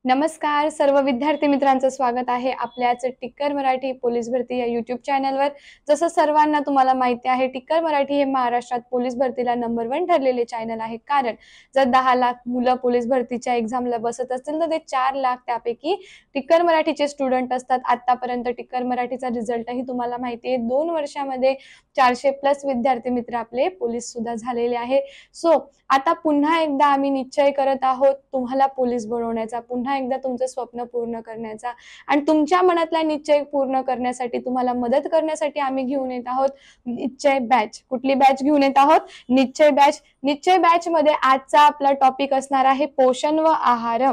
नमस्कार सर्व विद्यार्थी मित्रांचं स्वागत आहे आपल्याच टिक्कर मराठी पोलीस भरती या यूट्यूब चॅनलवर। जसं सर्वांना तुम्हाला माहिती आहे, टिक्कर मराठी हे महाराष्ट्रात पोलीस भरतीला नंबर 1 ठरलेले चॅनल आहे। कारण जर 10 लाख मुलं पोलीस भरतीच्या एक्झामला बसत असतील तर ते 4 लाख त्यापैकी टिक्कर मराठीचे स्टुडंट असतात। आतापर्यंत टिक्कर मराठीचा रिझल्टही तुम्हाला माहिती आहे, 2 वर्षामध्ये 400+ विद्यार्थी मित्र आपले पोलीस सुद्धा झालेले आहे। सो आता पुन्हा एकदा आम्ही निश्चय करत आहोत तुम्हाला पोलीस बनवण्याचा, पुन्हा एकदा तुमचं स्वप्न पूर्ण करण्याचा आणि तुमच्या मनातला निश्चय पूर्ण करण्यासाठी तुम्हाला मदत करण्यासाठी आम्ही घेऊन येत आहोत निश्चय बॅच। कुठली बॅच घेऊन येत आहोत? निश्चय बॅच। निश्चय बॅच मध्ये आजचा आपला टॉपिक असणार आहे पोषण व आहार।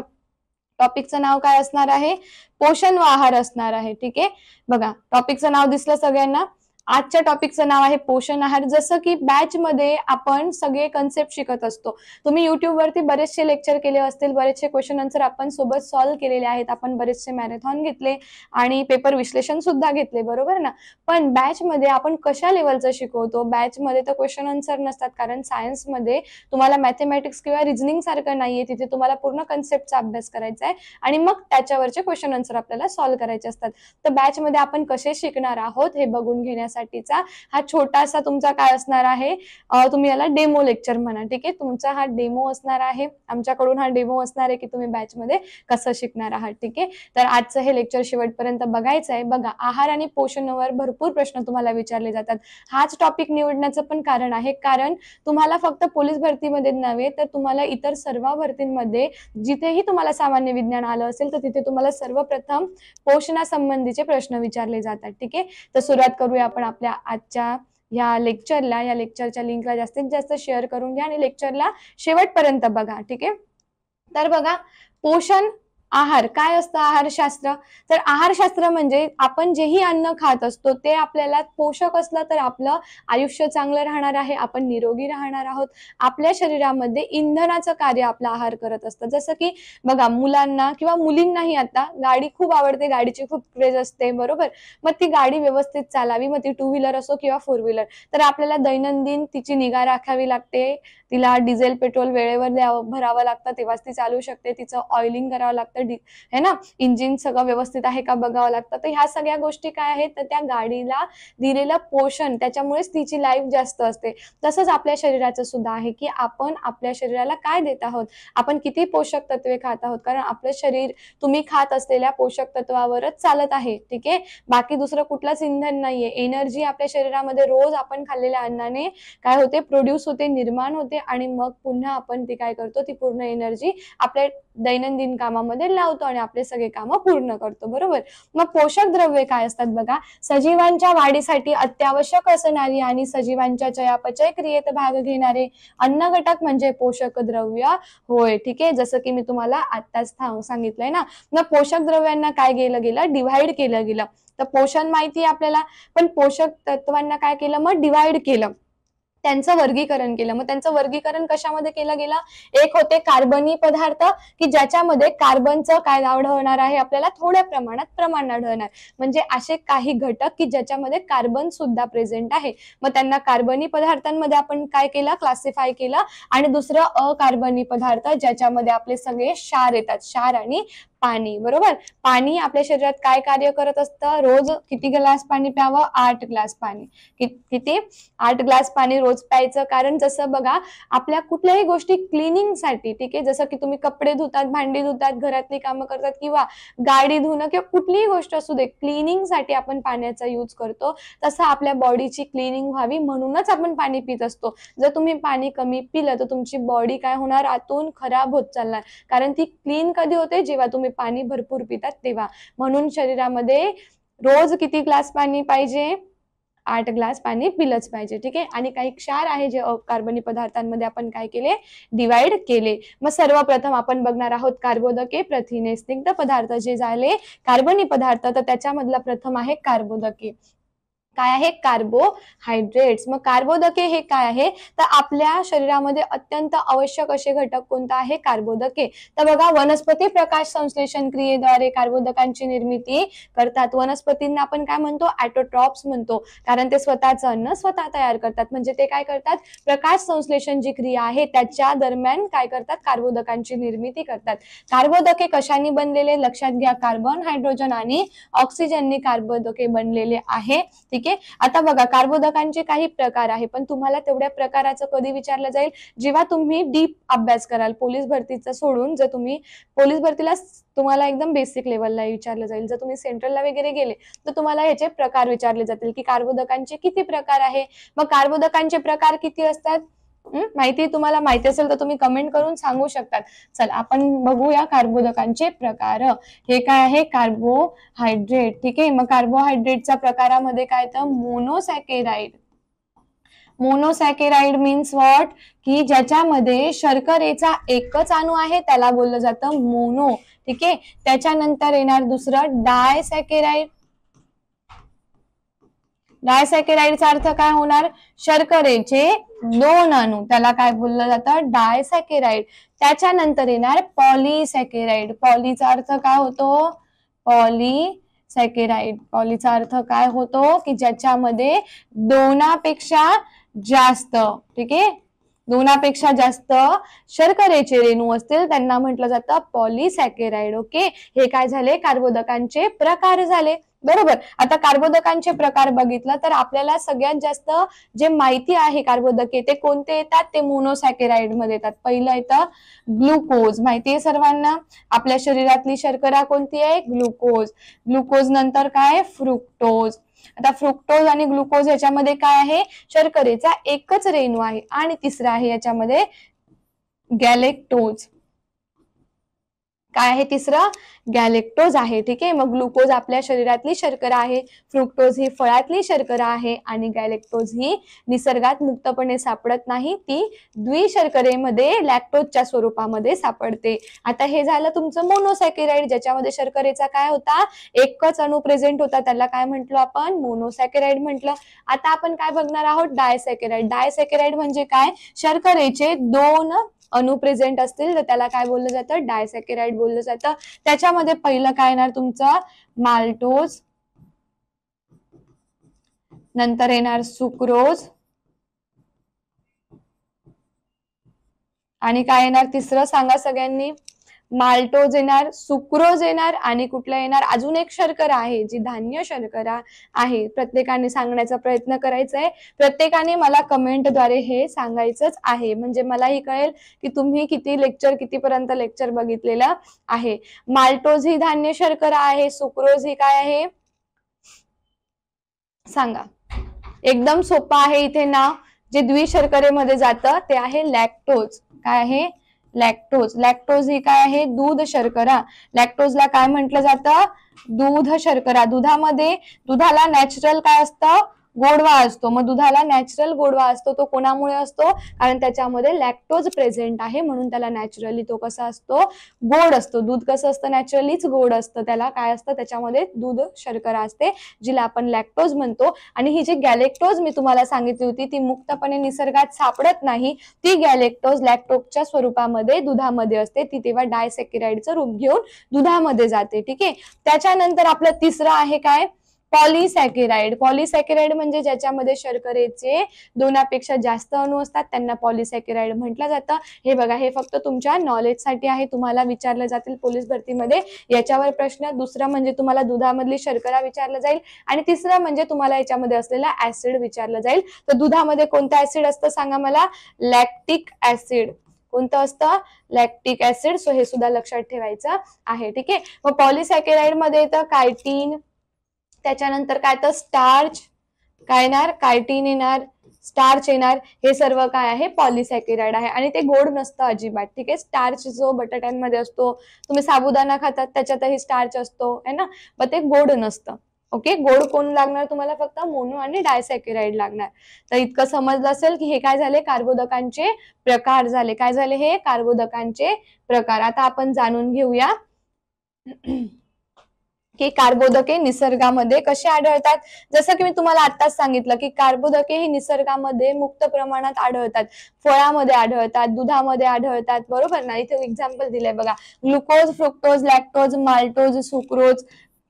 टॉपिकचं नाव काय असणार आहे? पोषण व आहार असणार आहे। ठीक आहे, बघा टॉपिकचं नाव दिसलं सगळ्यांना। आजच्या टॉपिकचं नाव आहे पोषण आहार। जसं की बॅच मध्ये आपण सगळे कन्सेप्ट शिकत असतो। तुम्ही YouTube वरती बरेचसे लेक्चर केले असतील, बरेचसे क्वेश्चन आन्सर आपण सोबत सॉल्व्ह केलेले आहेत, आपण बरेचसे मॅरेथॉन घेतले आणि पेपर विश्लेषण सुद्धा घेतले, बरोबर ना। पण बॅच मध्ये आपण कशा लेवलचं शिकवतो? बॅच मध्ये तर क्वेश्चन आन्सर नसतात, कारण सायन्स मध्ये तुम्हाला मॅथमॅटिक्स किंवा रिझनिंग सारखं नाहीये, तिथे तुम्हाला पूर्ण कन्सेप्टचा अभ्यास करायचा आहे आणि मग त्याच्यावरचे क्वेश्चन आन्सर आपल्याला सॉल्व्ह करायचे असतात। तर बॅच मध्ये आपण कसे शिकणार आहोत हे बघून घेण्यासाठीचा हा छोटासा तुमचा काय असणार आहे, तुम्ही याला डेमो लेक्चर म्हणा। ठीक आहे, तुमचा हा डेमो असणार आहे, आमच्याकडून हा डेमो असणार आहे की तुम्ही बॅच मध्ये कसं शिकणार आहात। ठीक आहे, तर आजचं हे लेक्चर शेवटपर्यंत बघायचं आहे। बघा, आहार आणि पोषणावर भरपूर प्रश्न तुम्हाला विचारले जातात। हाच टॉपिक निवडण्याचं पण कारण आहे, कारण तुम्हाला फक्त पोलीस भरतीमध्ये नव्हे तर तुम्हाला इतर सर्व भरतींमध्ये जिथेही तुम्हाला सामान्य विज्ञान आलं असेल तर तिथे तुम्हाला सर्वप्रथम पोषणासंबंधीचे प्रश्न विचारले जातात। ठीक आहे, तर सुरुवात करूया आपण आपल्या आजच्या या लेक्चरला। या लेक्चरच्या लिंकला जास्तीत जास्त शेअर करून घ्या आणि लेक्चरला शेवटपर्यंत बघा। ठीक आहे, तर बघा पोषण आहार काय असतं? आहारशास्त्र। तर आहारशास्त्र म्हणजे आपण जेही अन्न खात असतो ते आपल्याला पोषक असलं तर आपलं आयुष्य चांगलं राहणार आहे, आपण निरोगी राहणार आहोत। आपल्या शरीरामध्ये इंधनाचं कार्य आपला आहार करत असतं। जसं की बघा, मुलांना किंवा मुलींनाही आता गाडी खूप आवडते, गाडीची खूप क्रेज असते, बरोबर। मग ती गाडी व्यवस्थित चालावी, मग ती 2 व्हीलर असो किंवा 4 व्हीलर, तर आपल्याला दैनंदिन तिची निगा राखावी लागते, तिला डिझेल पेट्रोल वेळेवर भरावं लागतं, तेव्हाच ती चालू शकते, तिचं ऑइलिंग करावं लागतं, है ना, इंजिन सगळं व्यवस्थित आहे का बघावं लागतं। तर ह्या सगळ्या गोष्टी काय आहेत, तर त्या गाडीला दिलेलं पोषण, त्याच्यामुळेच तिची लाईफ जास्त असते। तसंच आपल्या शरीराचं सुद्धा आहे की आपण आपल्या शरीराला काय देत आहोत, आपण किती पोषक तत्वे खात आहोत, कारण आपलं शरीर तुम्ही खात असलेल्या पोषक तत्वावरच चालत आहे। ठीक आहे, बाकी दुसरं कुठलंच इंधन नाहीये। एनर्जी आपल्या शरीरामध्ये रोज आपण खाल्लेल्या अन्नाने काय होते, प्रोड्यूस होते, निर्माण होते आणि मग पुन्हा आपण ती काय करतो, ती पूर्ण एनर्जी आपल्या दैनंदिन कामामध्ये लावतो आणि आपले सगळे कामं पूर्ण करतो, बरोबर। मग पोषक द्रव्ये काय असतात? बघा, सजीवांच्या वाढीसाठी अत्यावश्यक असणारी आणि सजीवांच्या चयापचय क्रियेत भाग घेणारे अन्न घटक म्हणजे पोषक द्रव्य होय। ठीक आहे, जसं की मी तुम्हाला आत्ताच सांगितलंय ना। मग पोषक द्रव्यांना काय केलं गेलं, डिव्हाइड केलं गेलं। तर पोषण माहिती आहे आपल्याला, पण पोषक तत्वांना काय केलं, मग डिव्हाइड केलं, त्यांचं वर्गीकरण केलं। मग त्यांचं वर्गीकरण कशामध्ये केलं गेलं? एक होते कार्बनी पदार्थ, की ज्याच्यामध्ये कार्बनचं काय आढळणार आहे, आपल्याला थोड्या प्रमाणात प्रमाण आढळणार, म्हणजे असे काही घटक की ज्याच्यामध्ये कार्बन सुद्धा प्रेझेंट आहे। मग त्यांना कार्बनी पदार्थांमध्ये आपण काय केलं, क्लासिफाय केलं। आणि दुसरं अकार्बनी पदार्थ, ज्याच्यामध्ये आपले सगळे क्षार येतात, क्षार आणि पाणी, बरोबर। पाणी आपल्या शरीरात काय कार्य करत असतं? रोज किती ग्लास पाणी प्यावं? 8 ग्लास पाणी। किती? 8 ग्लास पाणी रोज प्यायचं। कारण जसं बघा, आपल्या कुठल्याही गोष्टी क्लिनिंगसाठी, ठीक आहे, जसं की तुम्ही कपडे धुतात, भांडी धुतात, घरातली कामं करतात किंवा गाडी धुणं किंवा कुठलीही गोष्ट असू दे, क्लिनिंगसाठी आपण पाण्याचा यूज करतो। तसं आपल्या बॉडीची क्लिनिंग व्हावी म्हणूनच आपण पाणी पित असतो। जर तुम्ही पाणी कमी पिलं तर तुमची बॉडी काय होणार, आतून खराब होत चालणार, कारण ती क्लीन कधी होते, जेव्हा तुम्ही पाणी भरपूर पितात तेव्हा। म्हणून शरीरामध्ये रोज किती ग्लास पाणी पाहिजे? 8 ग्लास पाणी पिलंच पाहिजे। ठीक आहे, आणि काही क्षार आहे जे अकार्बनी पदार्थांमध्ये आपण काय केले, डिवाइड केले। मग सर्वप्रथम आपण बघणार आहोत कार्बोदके, प्रथिने, स्निग्ध पदार्थ जे झाले कार्बनी पदार्थ, तर त्याच्यामधला प्रथम आहे कार्बोदके। काय आहे? कार्बोहायड्रेट्स. मग कार्बोदके हे काय आहे? तर आपल्या शरीरामध्ये अत्यंत आवश्यक असे घटक कोणता आहे? कार्बोदके. तर बघा, वनस्पती प्रकाश संश्लेषण क्रियेद्वारे कार्बोदकांची निर्मिती करतात. वनस्पतींना आपण काय म्हणतो? ऑटोट्रॉप्स म्हणतो, कारण ते स्वतःचं अन्न स्वतः तयार करतात. म्हणजे ते काय करतात? प्रकाश संश्लेषण जी क्रिया आहे त्याच्या दरम्यान काय करतात? कार्बोदकांची निर्मिती करतात. कार्बोदके कशाने बनलेले? लक्षात घ्या, कार्बन, हायड्रोजन आणि ऑक्सिजनने कार्बोदके बनलेले आहे. ठीक आहे. आता बघा, कार्बोदकांचे काही प्रकार आहे, पण तुम्हाला तेवढ्या प्रकाराचं कधी विचारलं जाईल? जेव्हा तुम्ही डीप अभ्यास कराल. पोलीस भरतीचं सोडून जर तुम्ही पोलीस भरतीला तुम्हाला एकदम बेसिक लेवलला विचारलं जाईल. जर तुम्ही सेंट्रलला वगैरे गेले तर तुम्हाला ह्याचे प्रकार विचारले जातील की कार्बोदकांचे किती प्रकार आहे. मग कार्बोदकांचे प्रकार किती असतात? माहिती तुम्हाला माहिती असेल तर तुम्ही कमेंट करून सांगू शकतात. चल आपण बघूया कार्बोदकांचे प्रकार. हे काय आहे? कार्बोहायड्रेट. ठीक आहे. मग कार्बोहायड्रेटच्या प्रकारामध्ये काय तर मोनोसॅकेराइड. मोनोसॅकेराइड मीन्स व्हॉट? की ज्याच्यामध्ये शर्करेचा एकच अणू आहे त्याला बोललं जातं मोनो. ठीक आहे. त्याच्यानंतर येणार दुसरं डायसॅकेराइड. डायसॅकेराइडचा अर्थ काय होणार? शर्करेचे दोन अणू, त्याला काय बोललं जातं? डायसॅकेराइड. त्याच्यानंतर येणार पॉलीसॅकेराइड. पॉलीचा अर्थ काय होतो? पॉलीसॅकेराइड. पॉलीचा अर्थ काय होतो? की ज्याच्यामध्ये दोनापेक्षा जास्त, ठीक आहे, दोनापेक्षा जास्त शर्करेचे रेणू असतील त्यांना म्हटलं जातं पॉलीसॅकेराइड. ओके. हे काय झाले? कार्बोदकांचे प्रकार झाले. बरोबर. आता कार्बोदकांचे प्रकार बघितलं तर आपल्याला सगळ्यात जास्त जे माहिती आहे कार्बोदके ते कोणते येतात? ते मोनोसॅकेराइड मध्ये येतात. पहिलं येतं ग्लुकोज. माहिती आहे सर्वांना? आपल्या शरीरातली शर्करा कोणती आहे? ग्लुकोज. ग्लुकोज नंतर काय? फ्रुक्टोज. आता फ्रुक्टोज आणि ग्लुकोज याच्यामध्ये काय आहे? शर्करेचा एकच रेणू आहे. आणि तिसरा आहे याच्यामध्ये गॅलेक्टोज. काय आहे तिसरं? गॅलेक्टोज आहे. ठीक आहे. मग ग्लुकोज आपल्या शरीरातली शर्करा आहे, फ्रुक्टोज ही फळातली शर्करा आहे आणि गॅलेक्टोज ही निसर्गात मुक्तपणे सापडत नाही, ती द्विशर्करेमध्ये लॅक्टोजच्या स्वरूपामध्ये सापडते. आता हे झालं तुमचं मोनोसॅकेराइड, ज्याच्यामध्ये शर्करेचा काय होता? एकच अणू प्रेझेंट होता, त्याला काय म्हटलं आपण? मोनोसॅकेराइड म्हटलं. आता आपण काय बघणार आहोत? डायसॅकेराइड. डायसॅकेराइड म्हणजे काय? शर्करेचे दोन अणू प्रेझेंट असतील तर त्याला काय बोललं जातं? डायसॅकेराइड बोललं जातं. त्याच्यामध्ये पहिलं काय येणार तुमचं? माल्टोज. नंतर येणार सुक्रोज. आणि काय येणार तिसरं? सांगा सगळ्यांनी. माल्टोज येणार, सुक्रोज येणार आणि कुठलं येणार? अजून एक शर्करा आहे जी धान्य शर्करा आहे. प्रत्येकाने सांगण्याचा प्रयत्न करायचा आहे. प्रत्येकाने मला कमेंटद्वारे हे सांगायचंच आहे, म्हणजे मलाही कळेल की तुम्ही कितीपर्यंत लेक्चर बघितलेलं आहे. माल्टोज ही धान्य शर्करा आहे, सुक्रोज ही काय आहे? सांगा. एकदम सोपं आहे. इथे नाव जे द्विशर्करेमध्ये जातं ते आहे लॅक्टोज. काय आहे? लॅक्टोज. लॅक्टोज ही काय आहे? दूध शर्करा. लॅक्टोजला काय म्हटलं जातं? दूध शर्करा. दुधाला नॅचरल काय असतं? गोडवा असतो. मग दुधाला नॅचरल गोडवा असतो, तो कोणामुळे असतो? कारण त्याच्यामध्ये लॅक्टोज प्रेझेंट आहे, म्हणून त्याला नॅचरली तो कसा असतो? गोड असतो. दूध कसं असतं? नॅचरलीच गोड असतं. त्याला काय असतं? त्याच्यामध्ये दूध शर्करा असते, जिला आपण लॅक्टोज म्हणतो. आणि ही जी गॅलेक्टोज मी तुम्हाला सांगितली होती ती मुक्तपणे निसर्गात सापडत नाही. ती गॅलेक्टोज लॅक्टोजच्या स्वरूपामध्ये दुधामध्ये असते. ती तेव्हा डायसॅकेराइडचं रूप घेऊन दुधामध्ये जाते. ठीक आहे. त्याच्यानंतर आपलं तिसरं आहे काय? पॉलीसॅकेराइड. पॉलीसॅकेराइड म्हणजे ज्याच्यामध्ये शर्करेचे दोनापेक्षा जास्त अणू असतात त्यांना पॉलीसॅकेराइड म्हटलं जातं. हे बघा, हे फक्त तुमच्या नॉलेजसाठी आहे. तुम्हाला विचारलं जातील पोलीस भरतीमध्ये याच्यावर प्रश्न. दुसरं म्हणजे तुम्हाला दुधामधली शर्करा विचारलं जाईल आणि तिसरं म्हणजे तुम्हाला याच्यामध्ये असलेला ऍसिड विचारलं जाईल. तर दुधामध्ये कोणतं ऍसिड असतं सांगा मला? Lactic acid. कोणतं असतं? Lactic acid. सो हे सुद्धा लक्षात ठेवायचं आहे. ठीक आहे. मग पॉलीसॅकेराइड मध्ये येतं कायटीन. त्याच्यानंतर काय तर स्टार्च. काय येणार? कायटीन येणार, स्टार्च येणार. हे सर्व काय आहे? पॉलीसॅकेराइड आहे. आणि ते गोड नसतं अजिबात. ठीक आहे. स्टार्च जो बटाट्यांमध्ये असतो, तुम्ही साबुदाणा खातात त्याच्यातही स्टार्च असतो है ना, पण ते गोड नसतं. ओके. गोड कोण लागणार तुम्हाला? फक्त मोनो आणि डायसॅकेराइड लागणार. तर इतकं समजलं असेल की हे काय झाले? कार्बोदकांचे प्रकार झाले. काय झाले? हे कार्बोदकांचे प्रकार. आता आपण जाणून घेऊया की कार्बोदके निसर्गामध्ये कशी आढळतात. जसं की मी तुम्हाला आत्ताच सांगितलं की कार्बोदके ही निसर्गामध्ये मुक्त प्रमाणात आढळतात, फळामध्ये आढळतात, दुधामध्ये आढळतात, बरोबर ना. इथे एक्झाम्पल दिलंय बघा, glucose, fructose, lactose, maltose, sucrose,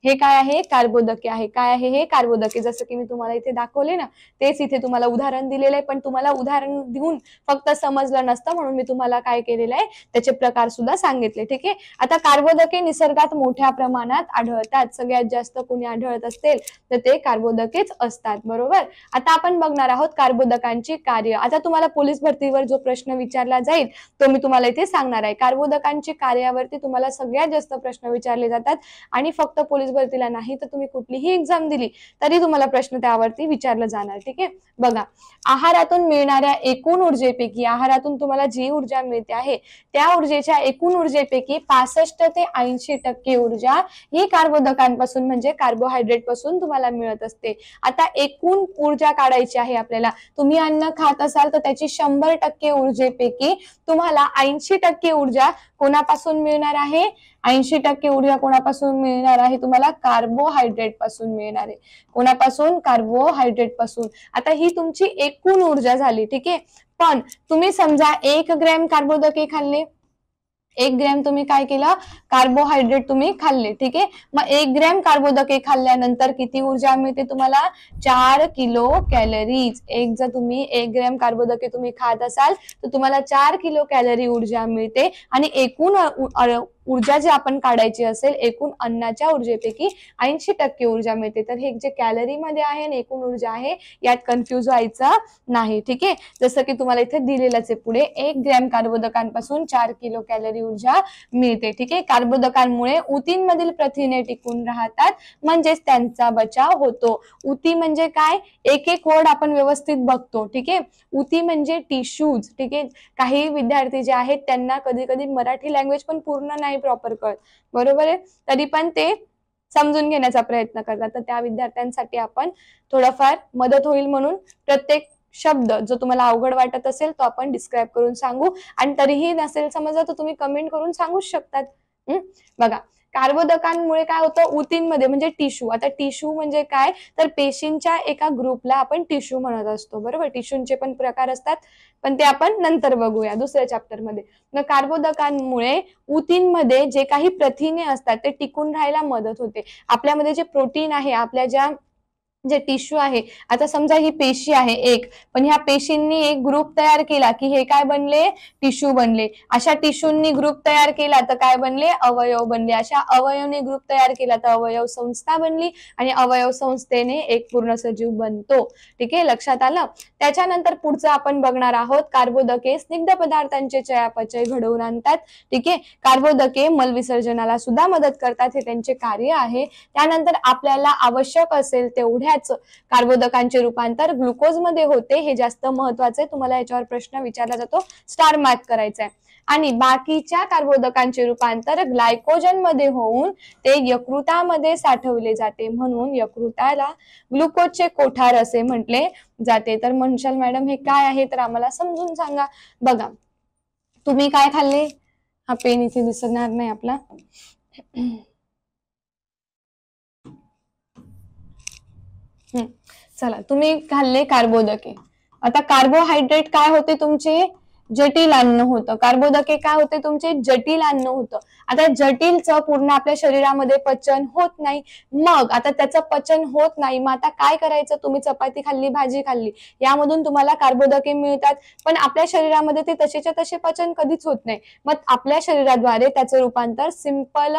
हे काय आहे, कार्बोदके आहे. काय आहे हे, कार्बोदके. जसं की मी तुम्हाला इथे दाखवले ना, तेच इथे तुम्हाला उदाहरण दिलेलं आहे, पण तुम्हाला उदाहरण देऊन फक्त समजलं नसतं, म्हणून मी तुम्हाला काय केलेलं आहे, त्याचे प्रकार सुद्धा सांगितले. ठीक आहे. आता कार्बोदके निसर्गात मोठ्या प्रमाणात आढळतात. सगळ्यात जास्त कोणी आढळत असतील तर ते कार्बोदकेच असतात, बरोबर. आता आपण बघणार आहोत कार्बोदकांची कार्य. आता तुम्हाला पोलीस भरतीवर जो प्रश्न विचारला जाईल तो मी तुम्हाला इथे सांगणार आहे. कार्बोदकांची कार्यावरती तुम्हाला सगळ्यात जास्त प्रश्न विचारले जातात आणि फक्त पोलीस भरतीला नाही तर तुम्ही कुठलीही एक्झाम दिली तरी तुम्हाला प्रश्न त्यावरती विचारला जाणार. ठीक आहे. बघा, आहारातून मिळणाऱ्या एकूण ऊर्जेपैकी, आहारातून तुम्हाला जी ऊर्जा मिळते आहे त्या ऊर्जेच्या एकूण ऊर्जेपैकी 65 ते 80% ऊर्जा ही कार्बोदकांपासून म्हणजे कार्बोहायड्रेट पासून तुम्हाला मिळत असते. आता एकूण ऊर्जा काढायची आहे आपल्याला. तुम्ही अन्न खात असाल तर त्याची 100% ऊर्जेपैकी तुम्हाला 80% ऊर्जा कोणापासून मिळणार आहे, 80% ऊर्जा कोणापासून मिळणार आहे तुम्हाला, कार्बोहायड्रेट पासून मिळणार आहे. कोणापासून, कार्बोहायड्रेट पासून. आता ही तुमची एकूण ऊर्जा झाली. ठीक आहे. पण तुम्ही समजा 1 ग्रॅम कार्बोदके खाल्ले, 1 ग्रॅम तुम्ही काय केलं, कार्बोहायड्रेट तुम्ही खाल्ले. ठीक आहे. मग 1 ग्रॅम कार्बोदके खाल्ल्यानंतर किती ऊर्जा मिळते तुम्हाला, 4 किलो कॅलरीज. जर तुम्ही 1 ग्रॅम कार्बोदके तुम्ही खात असाल तर तुम्हाला 4 किलो कॅलरी ऊर्जा मिळते आणि एकूण ऊर्जा जी आपण काढायची असेल एकूण अन्नाच्या ऊर्जेपैकी 80% ऊर्जा मिळते. तर हे जे कॅलरी मध्ये आहे आणि एकूण ऊर्जा आहे यात कन्फ्युज व्हायचं नाही. ठीक आहे. जसं की तुम्हाला इथे दिलेलंच आहे पुढे, 1 ग्रॅम कार्बोदकांपासून 4 किलो कॅलरी ऊर्जा मिळते. ठीक आहे. कार्बोदकांमुळे ऊतींमधील प्रथिने टिकून राहतात म्हणजेच त्यांचा बचाव होतो. ऊती म्हणजे काय, एक एक वर्ड आपण व्यवस्थित बघतो. ठीक आहे. ऊती म्हणजे टिश्यूज. ठीक आहे. काही विद्यार्थी जे आहेत त्यांना कधी कधी मराठी लँग्वेज पण पूर्ण नाही प्रॉपर कळत, बरोबर आहे, तरी पण ते समजून घेण्याचा प्रयत्न करतात. तर त्या विद्यार्थ्यांसाठी आपण थोडंफार मदत होईल म्हणून प्रत्येक शब्द जो तुम्हाला अवघड वाटत असेल तो आपण डिस्क्राईब करून सांगू, आणि तरीही नसेल समजलं तर तुम्ही कमेंट करून सांगूच शकतात. बघा, कार्बोदकांमुळे काय होतं ऊतींमध्ये म्हणजे टिश्यू. आता टिश्यू म्हणजे काय, तर पेशींच्या एका ग्रुपला आपण टिश्यू म्हणत असतो, बरोबर. टिश्यूंचे पण प्रकार असतात पण ते आपण नंतर बघूया दुसऱ्या चॅप्टर मध्ये. मग कार्बोदकांमुळे ऊतींमध्ये जे काही प्रथिने असतात ते टिकून राहायला मदत होते. आपल्यामध्ये जे प्रोटीन आहे, आपल्या ज्या जे टिश्यू आहे, आता समजा ही पेशी आहे एक, पण ह्या पेशींनी एक ग्रुप तयार केला की हे काय बनले, टिश्यू बनले. अशा टिश्यूंनी ग्रुप तयार केला तर काय बनले, अवयव बनले. अशा अवयवने ग्रुप तयार केला तर अवयव संस्था बनली आणि अवयव संस्थेने एक पूर्ण सजीव बनतो. ठीक आहे, लक्षात आलं. त्याच्यानंतर पुढचं आपण बघणार आहोत, कार्बोदके स्निग्ध पदार्थांचे चयापचय घडवून आणतात. ठीक आहे. कार्बोदके मल विसर्जनाला सुद्धा मदत करतात, हे त्यांचे कार्य आहे. त्यानंतर आपल्याला आवश्यक असेल तेवढ्या कार्बोदकांचे रूपांतर ग्लुकोज मध्ये होते, हे जास्त महत्वाचे आहे. तुम्हाला याच्यावर प्रश्न विचारला जातो, स्टार मार्क करायचा आहे. आणि बाकीच्या कार्बोदकांचे रूपांतर ग्लायकोजन मध्ये होऊन ते यकृतामध्ये साठवले जाते, म्हणून यकृताला ग्लुकोजचे कोठार असे म्हटले जाते. तर म्हणशाल मॅडम हे काय आहे, तर आम्हाला समजून सांगा. बघा, तुम्ही काय खाल्ले, हा पेन इथे दिसणार नाही आपला, चला, तुम्ही खाल्ले कार्बोदके. आता कार्बोहायड्रेट काय होते तुमचे, जटिल अन्न होतं. कार्बोदके काय होते तुमचे, जटिल अन्न होतं. आता जटिलचं पूर्ण आपल्या शरीरामध्ये पचन होत नाही. मग आता त्याचं पचन होत नाही, मग आता काय करायचं, तुम्ही चपाती खाल्ली, भाजी खाल्ली, यामधून तुम्हाला कार्बोदके मिळतात, पण आपल्या शरीरामध्ये ते तसेच्या तसे पचन कधीच होत नाही. मग आपल्या शरीराद्वारे त्याचं रूपांतर सिंपल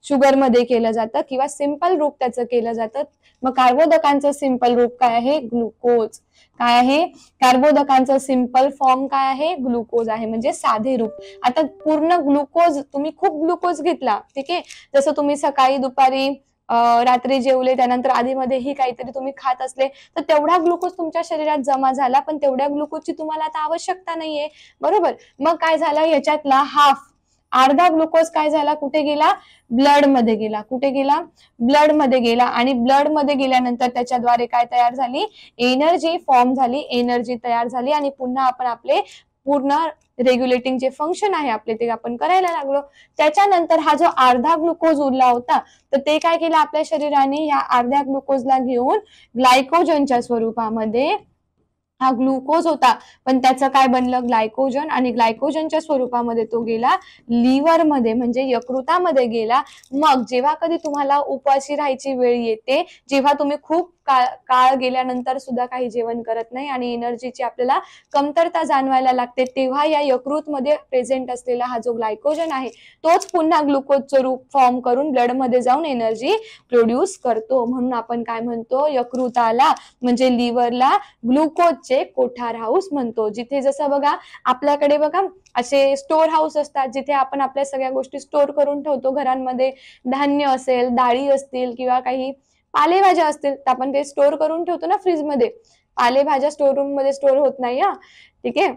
शुगर मध्ये केलं जातं किंवा सिंपल रूप त्याचं केलं जातं. मग कार्बोदकांचं सिंपल रूप काय आहे, ग्लुकोज. काय आहे, कार्बोदकांचं सिंपल फॉर्म काय आहे, ग्लुकोज आहे, म्हणजे साधे रूप. आता पूर्ण ग्लुकोज, तुम्ही खूप ग्लुकोज घेतला, ठीक आहे, जसं तुम्ही सकाळी दुपारी रात्री जेवले त्यानंतर आधीमध्येही काहीतरी तुम्ही खात असले तर तेवढा ग्लुकोज तुमच्या शरीरात जमा झाला, पण तेवढ्या ग्लुकोजची तुम्हाला आता आवश्यकता नाहीये, बरोबर. मग काय झालं, याच्यातला अर्धा ग्लुकोज काय झाला, कुठे गेला, ब्लड मध्ये गेला. कुठे गेला, ब्लड मध्ये गेला. आणि ब्लड मध्ये गेल्यानंतर त्याच्याद्वारे काय तयार झाली, एनर्जी फॉर्म झाली, एनर्जी तयार झाली आणि पुन्हा आपण आपले पूर्ण रेग्युलेटिंग जे फंक्शन आहे आपले ते आपण करायला लागलो. त्याच्यानंतर हा जो अर्धा ग्लुकोज उरला होता तर ते काय केलं आपल्या शरीराने, या अर्ध्या ग्लुकोजला घेऊन ग्लायकोजनच्या स्वरूपामध्ये, हा ग्लुकोज होता पण त्याचं काय बनलं ग्लायकोजन, आणि ग्लायकोजनच्या स्वरूपामध्ये तो गेला लिव्हर मध्ये म्हणजे यकृतामध्ये गेला. मग जेव्हा कधी तुम्हाला उपाशी राहायची वेळ येते, जेव्हा तुम्ही खूप काळ गेल्यानंतर सुद्धा काही जेवण करत नाही आणि एनर्जीची आपल्याला कमतरता जाणवायला लागते, तेव्हा या यकृतमध्ये प्रेझेंट असलेला हा जो ग्लायकोजन आहे तोच पुन्हा ग्लुकोजचं रूप फॉर्म करून ब्लड मध्ये जाऊन एनर्जी प्रोड्यूस करतो. म्हणून आपण काय म्हणतो, यकृताला म्हणजे लिव्हरला ग्लुकोजचे कोठार हाऊस म्हणतो. जिथे जसं बघा आपल्याकडे बघा असे स्टोर हाऊस असतात जिथे आपण आपल्या सगळ्या गोष्टी स्टोर करून ठेवतो घरांमध्ये, धान्य असेल, डाळी असतील किंवा काही पालेभाज्या असतील तर आपण ते स्टोर करून ठेवतो ना फ्रीजमध्ये. पालेभाज्या स्टोर रूम मध्ये स्टोर होत नाही हा, ठीक आहे,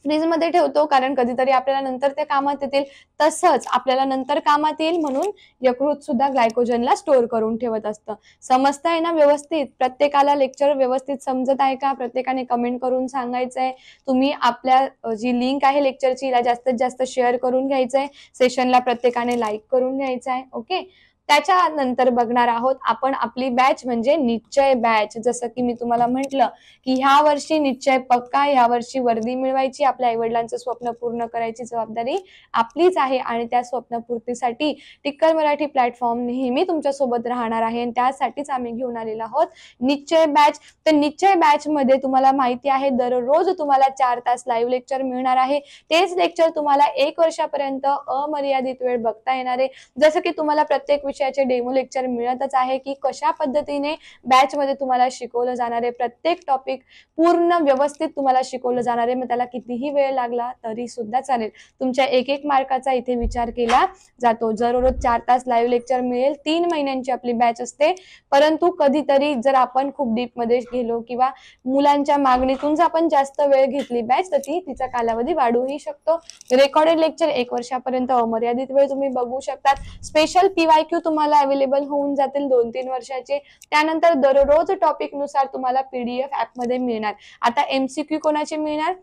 फ्रीज मध्ये ठेवतो कारण कधीतरी आपल्याला नंतर ते कामात येतील. तसंच आपल्याला नंतर कामात येईल म्हणून यकृत सुद्धा ग्लायकोजनला स्टोर करून ठेवत असतं. समजतंय ना व्यवस्थित? प्रत्येकाला लेक्चर व्यवस्थित समजत आहे का? प्रत्येकाने कमेंट करून सांगायचंय. तुम्ही आपल्या जी लिंक आहे लेक्चरची जास्तीत जास्त शेअर करून घ्यायचंय, सेशनला प्रत्येकाने लाईक करून घ्यायचंय. ओके, त्याच्यानंतर बघणार आहोत आपण आपली बॅच म्हणजे निश्चय बॅच. जसं की मी तुम्हाला म्हटलं की ह्या वर्षी निश्चय पक्का, ह्या वर्षी वर्दी मिळवायची, आपल्या आईवडिलांचं स्वप्न पूर्ण करायची जबाबदारी आपलीच आहे आणि त्या स्वप्नपूर्तीसाठी टिक्कर मराठी प्लॅटफॉर्म नेहमी तुमच्या सोबत राहणार आहे आणि त्यासाठीच आम्ही घेऊन आलेलो आहोत निश्चय बॅच. तर निश्चय बॅच मध्ये तुम्हाला माहिती आहे दररोज तुम्हाला 4 तास लाईव्ह लेक्चर मिळणार आहे. तेच लेक्चर तुम्हाला 1 वर्षापर्यंत अमर्यादित वेळ बघता येणार आहे. जसं की तुम्हाला प्रत्येक विषयाचे डेमो लेक्चर मिळतच आहे की कशा पद्धतीने बॅच मध्ये तुम्हाला शिकवलं जाणार आहे. प्रत्येक टॉपिक पूर्ण व्यवस्थित तुम्हाला शिकवलं जाणार आहे. मग त्याला कितीही वेळ लागला तरी सुद्धा चालेल. तुमच्या एक एक मार्काचा इथे विचार केला जातो. दररोज 4 तास लाईव्ह लेक्चर मिळेल. 3 महिन्यांची आपली बॅच असते. परंतु कधीतरी जर आपण खूप डीप मध्ये गेलो किंवा मुलांच्या मागणीतून जर आपण जास्त वेळ घेतली बॅच तर तिचा कालावधी वाढूही शकतो. रेकॉर्डेड लेक्चर 1 वर्षापर्यंत अमर्यादित वेळ तुम्ही बघू शकतात. स्पेशल PYQ तुम्हाला अवेलेबल होऊन जातील 2-3 वर्षाचे. त्यानंतर दररोज टॉपिक नुसार तुम्हाला PDF ऍप मध्ये मिळणार. आता MCQ कोणाचे मिळणार?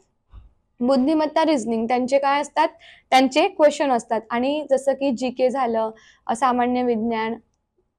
बुद्धिमत्ता, रिझनिंग त्यांचे काय असतात, त्यांचे क्वेश्चन असतात. आणि जसं की GK झालं, सामान्य विज्ञान,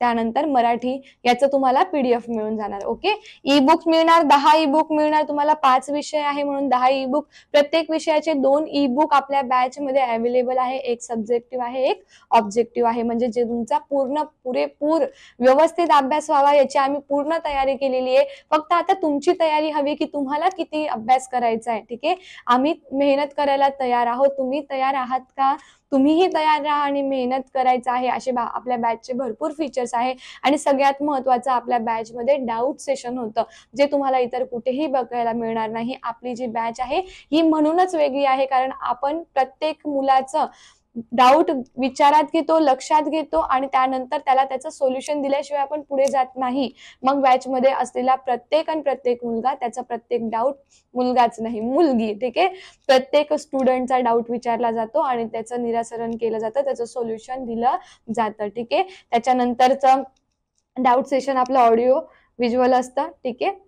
त्यानंतर मराठी, याचं तुम्हाला PDF मिळून जाणार. ओके, ई बुक मिळणार, 10 ई बुक मिळणार तुम्हाला. 5 विषय आहे म्हणून 10 ई बुक. प्रत्येक विषयाचे 2 ई बुक आपल्या बॅच मध्ये अवेलेबल आहे. एक सब्जेक्टिव्ह आहे, एक ऑब्जेक्टिव्ह आहे. म्हणजे जे तुमचा पुरेपूर व्यवस्थित अभ्यास व्हावा याची आम्ही पूर्ण तयारी केलेली आहे. फक्त आता तुमची तयारी हवी की तुम्हाला किती अभ्यास करायचा आहे. ठीक आहे, आम्ही मेहनत करायला तयार आहोत. तुम्ही तयार आहात का? तुम्हीही तयार राहा आणि मेहनत करायचं आहे. असे आपल्या बॅचचे भरपूर फीचर्स आहे. आणि सगळ्यात महत्वाचं आपल्या बॅच मध्ये डाऊट सेशन होतं जे तुम्हाला इतर कुठेही बघायला मिळणार नाही. आपली जी बॅच आहे ही म्हणूनच वेगळी आहे कारण आपण प्रत्येक मुलाचं डाऊट विचारात घेतो, लक्षात घेतो आणि त्यानंतर त्याला त्याचं सोल्युशन दिल्याशिवाय आपण पुढे जात नाही. मग बॅच मध्ये असलेला प्रत्येक मुलगा त्याचा प्रत्येक डाऊट, मुलगाच नाही मुलगी, ठीक आहे, प्रत्येक स्टुडंटचा डाऊट विचारला जातो आणि त्याचं निराकरण केलं जातं, त्याचं सोल्युशन दिलं जातं. ठीक आहे, त्याच्यानंतरचं डाऊट सेशन आपलं ऑडिओ व्हिज्युअल असतं. ठीक आहे,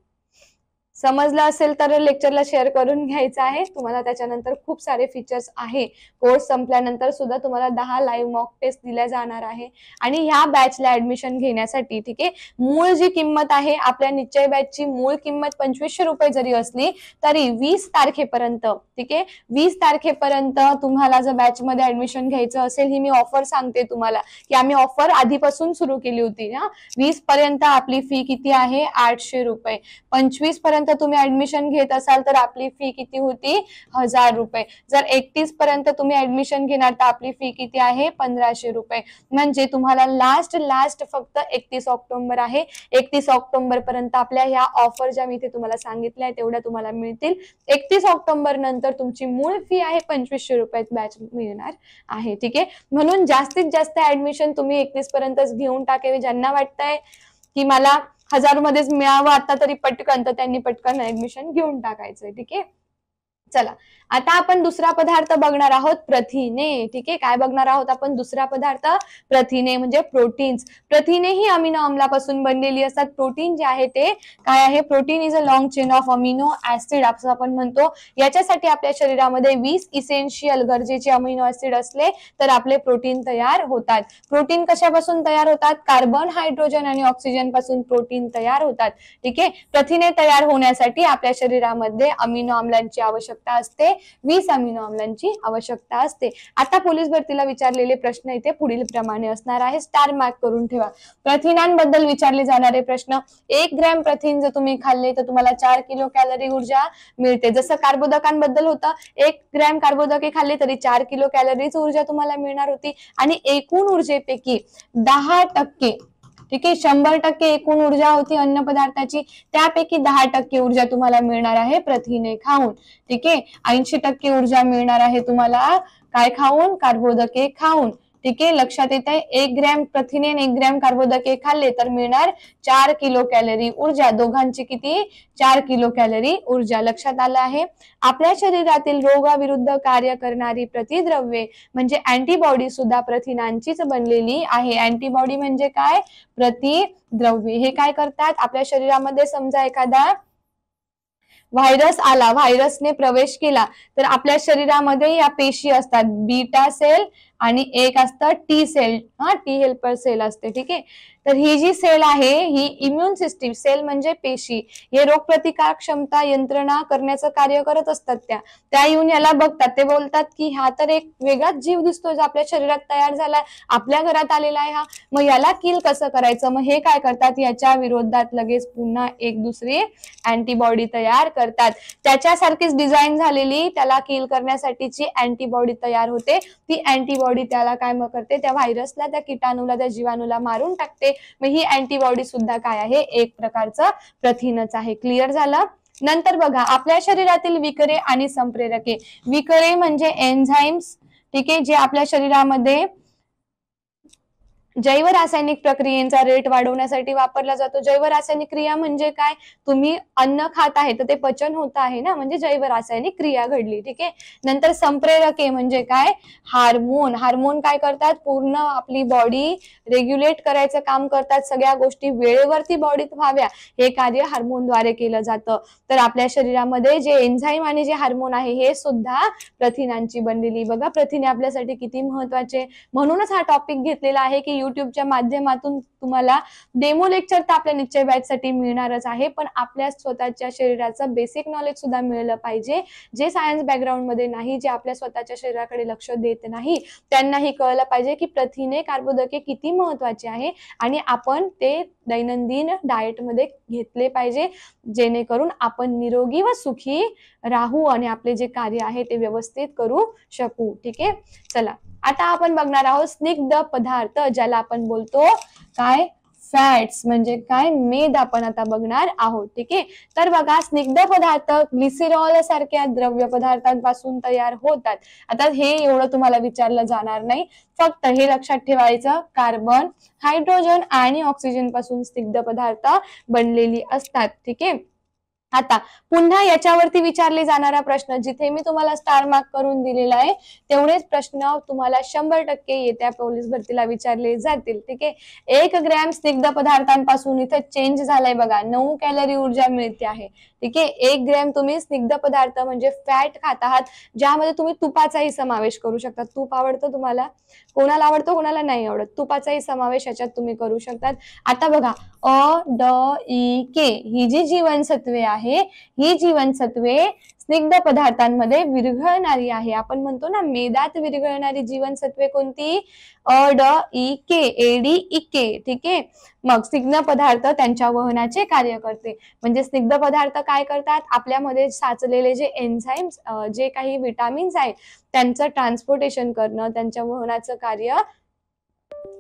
समजलं असेल तर लेक्चरला शेअर करून घ्यायचं आहे. तुम्हाला त्याच्यानंतर खूप सारे फीचर्स आहे. कोर्स संपल्यानंतर सुद्धा तुम्हाला 10 लाईव्ह मॉक टेस्ट दिल्या जाणार आहे. आणि ह्या बॅचला ऍडमिशन घेण्यासाठी, ठीक आहे, मूळ जी किंमत आहे आपल्या निश्चय बॅचची मूळ किंमत 2500 रुपये जरी असली तरी 20 तारखेपर्यंत, ठीक आहे, 20 तारखेपर्यंत तुम्हाला जर बॅच मध्ये ऍडमिशन घ्यायचं असेल, ही मी ऑफर सांगते तुम्हाला की आम्ही ऑफर आधीपासून सुरू केली होती. 20 पर्यंत आपली फी किती आहे? 800 रुपये. 25 पर्यंत तुम्ही ऍडमिशन घेत असाल तर आपली फी किती होती? 1000 रुपये. जर 31 पर्यंत तुम्ही ऍडमिशन घेणार तर आपली फी किती आहे? 1500 रुपये. म्हणजे तुम्हाला लास्ट फक्त 31 ऑक्टोबर आहे. 31 ऑक्टोबर पर्यंत आपल्या ह्या ऑफर ज्या मी इथे तुम्हाला सांगितल्या तेवढ्या तुम्हाला मिळतील. 31 ऑक्टोबर नंतर तुमची मूळ फी आहे 2500 रुपयात बॅच मिळणार आहे. ठीक आहे, म्हणून जास्तीत जास्त ऍडमिशन तुम्ही 31 पर्यंतच घेऊन टाकावे. ज्यांना वाटतंय की मला 1000 मध्येच मिळावं आता तरी पटकन, तर त्यांनी पटकन ऍडमिशन घेऊन टाकायचंय. ठीक आहे, चला आता आपण दुसरा पदार्थ बघणार आहोत प्रथिने. ठीक आहे, काय बघणार आहोत आपण दुसरा पदार्थ? प्रथिने म्हणजे प्रोटीन्स. प्रथिने ही अमिनो अम्लापासून बनलेली असतात. प्रोटीन जे आहे ते काय आहे? Protein is a long chain of amino acid असं आपण म्हणतो. याच्यासाठी आपल्या शरीरामध्ये 20 इसेन्शियल गरजेचे अमिनो ऍसिड असले तर आपले प्रोटीन तयार होतात. प्रोटीन कशापासून तयार होतात? कार्बन, हायड्रोजन आणि ऑक्सिजन पासून प्रोटीन तयार होतात. ठीक आहे, प्रथिने तयार होण्यासाठी आपल्या शरीरामध्ये अमिनो आम्लांची आवश्यकता असते. 20 अमिनो आम्लांची आवश्यकता असते. आता पोलीस भरतीला विचारलेले प्रश्न इथे पुढील प्रमाणे असणार आहे. स्टार मार्क करून ठेवा. प्रथिनांबद्दल विचारले जाणारे प्रश्न. 1 ग्रॅम प्रथिन जर तुम्ही खाल्ले तर तुम्हाला 4 किलो कॅलरी ऊर्जा मिळते. जसं कार्बोदकांबद्दल होतं, 1 ग्रॅम कार्बोदके खाल्ले तरी 4 किलो कॅलरीज ऊर्जा तुम्हाला मिळणार होती. आणि एकूण ऊर्जेपैकी 10%, ठीक आहे, 100% एकूण ऊर्जा होती अन्न पदार्थाची, त्यापैकी 10% ऊर्जा तुम्हाला मिळणार आहे प्रथिने खाऊन. ठीक आहे, 80% ऊर्जा मिळणार आहे तुम्हाला काय खाऊन? कार्बोदके खाऊन. ठीक आहे, लक्षात येत आहे? 1 ग्रॅम प्रथिने आणि 1 ग्रॅम कार्बोदके खाल्ले तर मिळणार 4 किलो कॅलरी ऊर्जा. दोघांची किती? 4 किलो कॅलरी ऊर्जा. लक्षात आलं आहे? आपल्या शरीरातील रोगाविरुद्ध कार्य करणारी प्रतिद्रव्ये म्हणजे अँटीबॉडी सुद्धा प्रथिनांचीच बनलेली आहे. अँटीबॉडी म्हणजे काय? प्रतिद्रव्ये. हे काय करतात? आपल्या शरीरामध्ये समजा एखादा व्हायरस आला, व्हायरसने प्रवेश केला तर आपल्या शरीरामध्ये या पेशी असतात, बीटा सेल आणि एक असतं T cell, T helper cell असते. ठीक आहे, तर ही जी सेल आहे ही इम्युन सिस्टीम सेल म्हणजे पेशी, हे रोगप्रतिकारक क्षमता यंत्रणा करण्याचं कार्य करत असतात. त्या येऊन याला बघतात, ते बोलतात की हा तर एक वेगळाच जीव दिसतोय जो आपल्या शरीरात तयार झालाय, आपल्या घरात आलेला आहे हा, मग याला किल कसं करायचं? मग हे काय करतात? याच्या विरोधात लगेच पुन्हा एक दुसरी अँटीबॉडी तयार करतात. त्याच्यासारखीच डिझाईन झालेली त्याला किल करण्यासाठीची अँटीबॉडी तयार होते. ती अँटीबॉडी त्याला काय मग करते? त्या व्हायरसला, त्या किटाणूला, त्या जीवाणूला मारून टाकते. मग ही अँटीबॉडी सुद्धा काय आहे? एक प्रकारचं प्रथिनच आहे. क्लिअर झालं? नंतर बघा, आपल्या शरीरातील विकरे आणि संप्रेरके. विकरे म्हणजे एन्झाईम्स, ठीक आहे, जे आपल्या शरीरामध्ये जैव रासायनिक प्रक्रियेचा रेट वाढवण्यासाठी वापरला जातो. जैव रासायनिक क्रिया म्हणजे काय? तुम्ही अन्न खात आहे तर ते पचन होत आहे ना, म्हणजे जैव रासायनिक क्रिया घडली. ठीक आहे, नंतर संप्रेरके म्हणजे काय? हार्मोन. हार्मोन काय करतात? पूर्ण आपली बॉडी रेग्युलेट करायचं काम करतात. सगळ्या गोष्टी वेळेवरती बॉडीत व्हाव्या हे कार्य हार्मोनद्वारे केलं जातं. तर आपल्या शरीरामध्ये जे एन्झाईम आणि जे हार्मोन आहे हे सुद्धा प्रथिनांची बनलेली. बघा, प्रथिने आपल्यासाठी किती महत्वाचे. म्हणूनच हा टॉपिक घेतलेला आहे की युट्यूबच्या माध्यमातून तुम्हाला डेमो लेक्चर तर आपल्या निश्चय बॅच साठी मिळणारच आहे, पण आपल्या स्वतःच्या शरीराचं बेसिक नॉलेज सुद्धा मिळलं पाहिजे. जे सायन्स बॅकग्राऊंड मध्ये नाही, जे आपल्या स्वतःच्या शरीराकडे लक्ष देत नाही, त्यांनाही कळलं पाहिजे की प्रथिने, कार्बोदके किती महत्वाचे आहे आणि आपण ते दैनंदिन डाएट मध्ये घेतले पाहिजे, जेणेकरून आपण निरोगी व सुखी राहू आणि आपले जे कार्य आहे ते व्यवस्थित करू शकू. ठीक आहे, चला आता आपण बघणार आहोत स्निग्ध पदार्थ, ज्याला आपण बोलतो काय? फॅट्स म्हणजे काय? मेद आपण आता बघणार आहोत. ठीक आहे, तर बघा, स्निग्ध पदार्थ ग्लिसरॉल सारख्या द्रव्य पदार्थांपासून तयार होतात. आता हे एवढं तुम्हाला विचारलं जाणार नाही, फक्त हे लक्षात ठेवायचं, कार्बन, हायड्रोजन आणि ऑक्सिजन पासून स्निग्ध पदार्थ बनलेली असतात. ठीक आहे, आता पुन्हा याच्यावरती विचारले जाणारा प्रश्न, जिथे मी तुम्हाला स्टार मार्क करून दिलेला आहे तेवढेच प्रश्न तुम्हाला 100% येत्या पोलीस भरतीला विचारले जातील. ठीक आहे, 1 ग्रॅम स्निग्ध पदार्थांपासून इथे चेंज झालाय बघा, 9 कॅलरी ऊर्जा मिळते आहे. ठीक आहे, 1 ग्रॅम तुम्ही स्निग्ध पदार्थ म्हणजे फॅट खात आहात, ज्यामध्ये तुम्ही तुपाचाही समावेश करू शकता. तूप आवडतं तुम्हाला? कोणाला आवडतं, कोणाला नाही आवडत. तुपाचाही समावेश याच्यात तुम्ही करू शकतात. आता बघा, अ, ड, ई, के ही जी जीवनसत्वे आहे, ही जीवनसत्वे स्निग्ध पदार्थांमध्ये विरघळणारी आहे. आपण म्हणतो ना, मेदात विरघळणारी जीवनसत्वे कोणती? अ, ड, ई, के, एडी, ई, के. ठीक आहे, मग स्निग्ध पदार्थ त्यांच्या वहनाचे कार्य करते. म्हणजे स्निग्ध पदार्थ काय करतात? आपल्यामध्ये साचलेले जे एन्झाईम्स, जे काही विटामिन्स आहेत त्यांचं ट्रान्सपोर्टेशन करणं, त्यांच्या वहनाचं कार्य